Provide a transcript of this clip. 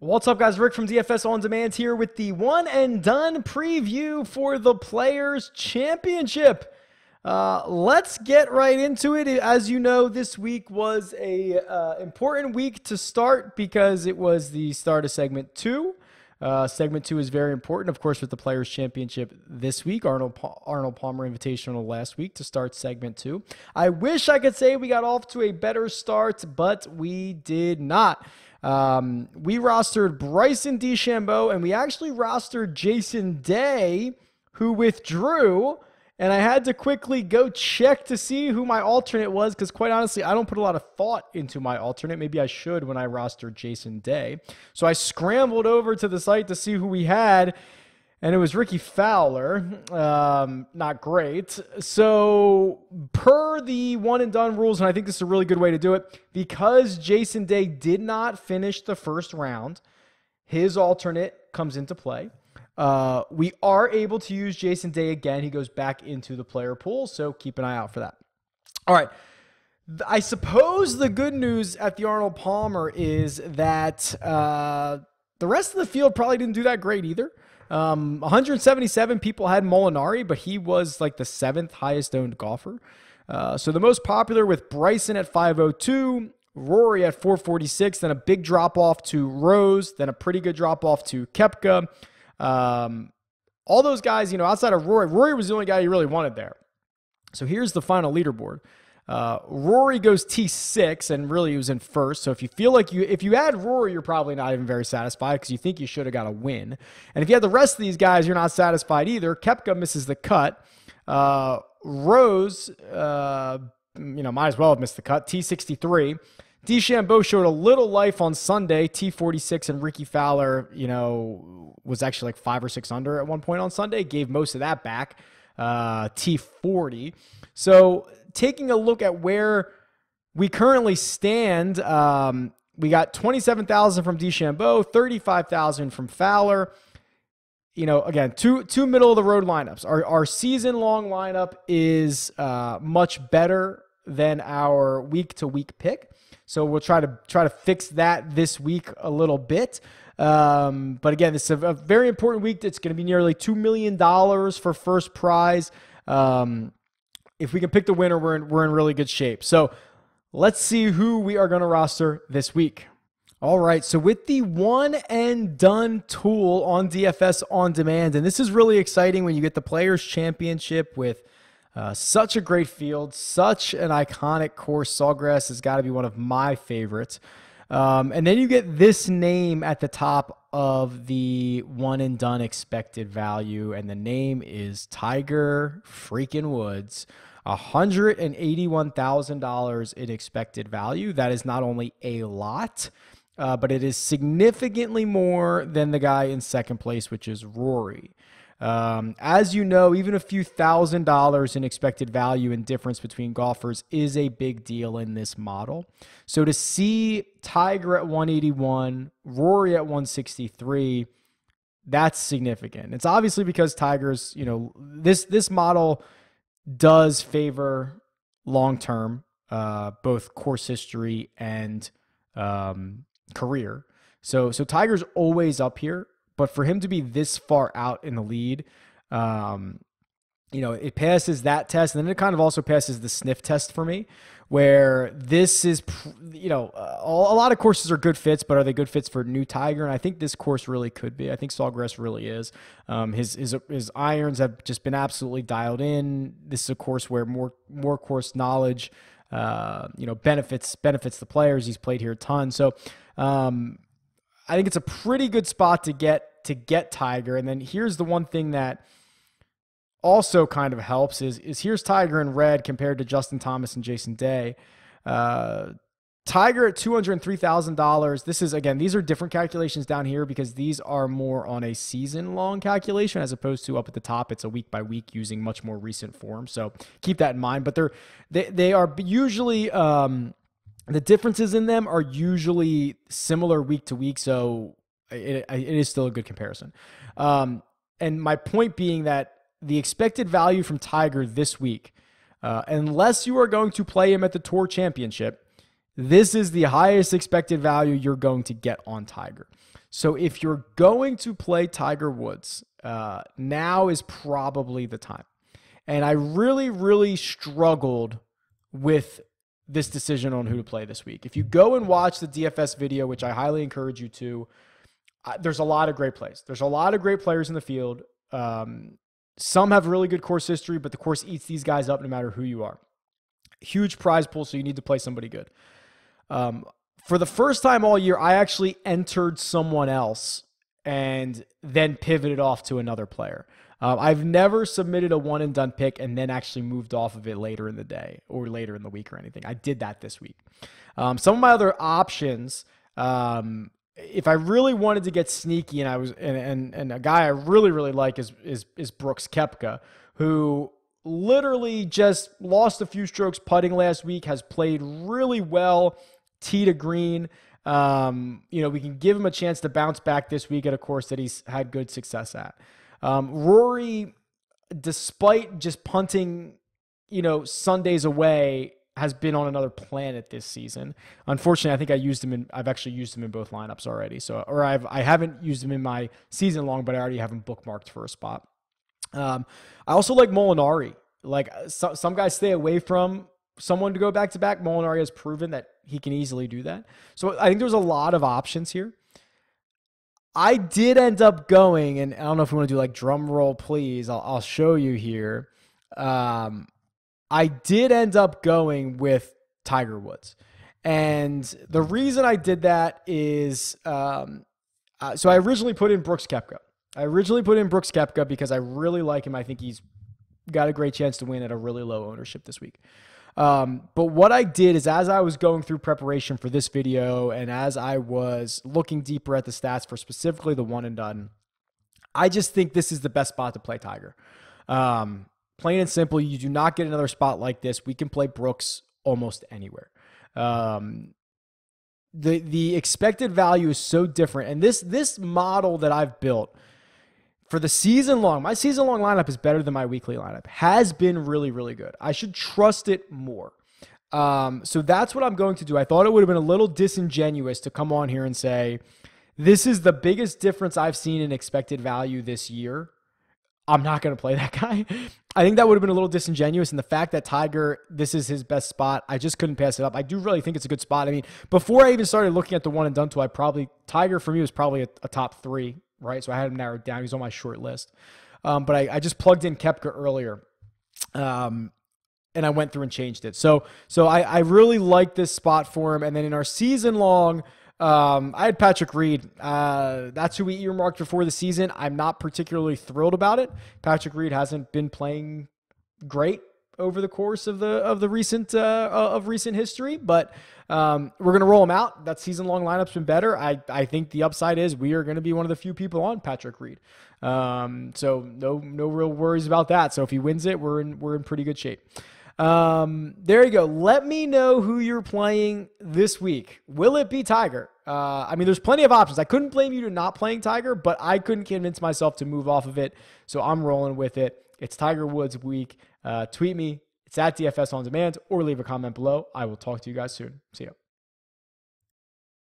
What's up, guys? Rick from DFS On Demand here with the one and done preview for the Players Championship. Let's get right into it. As you know, this week was a important week to start because it was the start of Segment 2. Segment 2 is very important, of course, with the Players Championship this week. Arnold Palmer Invitational last week to start Segment 2. I wish I could say we got off to a better start, but we did not. We rostered Bryson DeChambeau, and we actually rostered Jason Day, who withdrew, and I had to quickly go check to see who my alternate was, because quite honestly, I don't put a lot of thought into my alternate. Maybe I should when I rostered Jason Day. So I scrambled over to the site to see who we had, and it was Ricky Fowler. Not great. So per the one and done rules, and I think this is a really good way to do it, because Jason Day did not finish the first round, his alternate comes into play. We are able to use Jason Day again. He goes back into the player pool, so keep an eye out for that. All right. I suppose the good news at the Arnold Palmer is that the rest of the field probably didn't do that great either. 177 people had Molinari, but he was like the 7th highest owned golfer. So the most popular with Bryson at 502, Rory at 446, then a big drop off to Rose, then a pretty good drop off to Koepka. All those guys, outside of Rory was the only guy you really wanted there. So here's the final leaderboard. Rory goes T6, and really he was in first. So if you feel like if you add Rory, you're probably not even very satisfied because you think you should have got a win. And if you had the rest of these guys, you're not satisfied either. Koepka misses the cut. Rose, might as well have missed the cut. T63. DeChambeau showed a little life on Sunday, T46, and Ricky Fowler, was actually like 5 or 6 under at one point on Sunday. Gave most of that back, T40. So taking a look at where we currently stand, we got 27,000 from DeChambeau, 35,000 from Fowler. Again, two middle of the road lineups. Our season long lineup is much better than our week to week pick. So we'll try to fix that this week a little bit. But again, this is a very important week. It's going to be nearly $2 million for first prize. If we can pick the winner, we're in really good shape. So let's see who we are going to roster this week. All right, so with the one and done tool on DFS On Demand, and this is really exciting when you get the Players Championship with such a great field, such an iconic course. Sawgrass has got to be one of my favorites. And then you get this name at the top of the one and done expected value, and the name is Tiger freaking Woods. $181,000 in expected value. That is not only a lot, but it is significantly more than the guy in second place, which is Rory. As you know, even a few $1,000s in expected value and difference between golfers is a big deal in this model. So to see Tiger at 181, Rory at 163, that's significant. It's obviously because Tiger's, this model does favor long-term, both course history and career. So Tiger's always up here. But for him to be this far out in the lead, it passes that test. And then it kind of also passes the sniff test for me, where this is, a lot of courses are good fits, but are they good fits for new Tiger? And I think this course really could be. I think Sawgrass really is. His irons have just been absolutely dialed in. This is a course where more course knowledge, benefits the players. He's played here a ton. So, I think it's a pretty good spot to get Tiger. And then here's the one thing that also kind of helps is here's Tiger in red compared to Justin Thomas and Jason Day. Tiger at $203,000. This is, again, these are different calculations down here because these are more on a season long calculation as opposed to up at the top. It's a week by week using much more recent form. So keep that in mind. But they are usually, the differences in them are usually similar week to week, so it is still a good comparison. And my point being that the expected value from Tiger this week, unless you are going to play him at the Tour Championship, this is the highest expected value you're going to get on Tiger. So if you're going to play Tiger Woods, now is probably the time. And I really, really struggled with this decision on who to play this week. If you go and watch the DFS video, which I highly encourage you to, there's a lot of great plays. There's a lot of great players in the field. Some have really good course history, but the course eats these guys up no matter who you are. Huge prize pool, so you need to play somebody good. For the first time all year, I actually entered someone else and then pivoted off to another player. I've never submitted a one and done pick and then actually moved off of it later in the day or later in the week or anything. I did that this week. Some of my other options, if I really wanted to get sneaky, and a guy I really, really like is Brooks Koepka, who literally just lost a few strokes putting last week, has played really well, tee to green. We can give him a chance to bounce back this week at a course that he's had good success at. Rory, despite just punting, Sundays away, has been on another planet this season. Unfortunately, I think I've actually used him in both lineups already. I haven't used him in my season long, but I already have him bookmarked for a spot. I also like Molinari. Like some guys stay away from someone to go back to back. Molinari has proven that he can easily do that. So I think there's a lot of options here. I did end up going, and I don't know if we want to do like drum roll, please. I'll show you here. I did end up going with Tiger Woods. And the reason I did that is, so I originally put in Brooks Koepka. Because I really like him. I think he's got a great chance to win at a really low ownership this week. But what I did is, as I was going through preparation for this video and as I was looking deeper at the stats for specifically the one and done, I just think this is the best spot to play Tiger. Plain and simple, you do not get another spot like this. We can play Brooks almost anywhere. The expected value is so different. And this model that I've built for the season long, my season long lineup is better than my weekly lineup. Has been really, really good. I should trust it more. So that's what I'm going to do. I thought it would have been a little disingenuous to come on here and say, this is the biggest difference I've seen in expected value this year. I'm not going to play that guy. I think that would have been a little disingenuous. And the fact that Tiger, this is his best spot, I just couldn't pass it up. I do really think it's a good spot. I mean, before I even started looking at the one and done tool, Tiger for me was probably a top 3, right? So I had him narrowed down. He's on my short list. But I just plugged in Koepka earlier. And I went through and changed it. So I really like this spot for him. And then in our season long, I had Patrick Reed. That's who we earmarked before the season. I'm not particularly thrilled about it. Patrick Reed hasn't been playing great over the course of the recent history, but we're gonna roll him out. That season long lineup's been better. I think the upside is we are going to be one of the few people on Patrick Reed. So no real worries about that. So if he wins it, we're in pretty good shape. There you go. Let me know who you're playing this week. Will it be Tiger? I mean, there's plenty of options. I couldn't blame you to not playing Tiger, but I couldn't convince myself to move off of it. So I'm rolling with it. It's Tiger Woods week. Tweet me. It's at DFS on demand or leave a comment below. I will talk to you guys soon. See ya.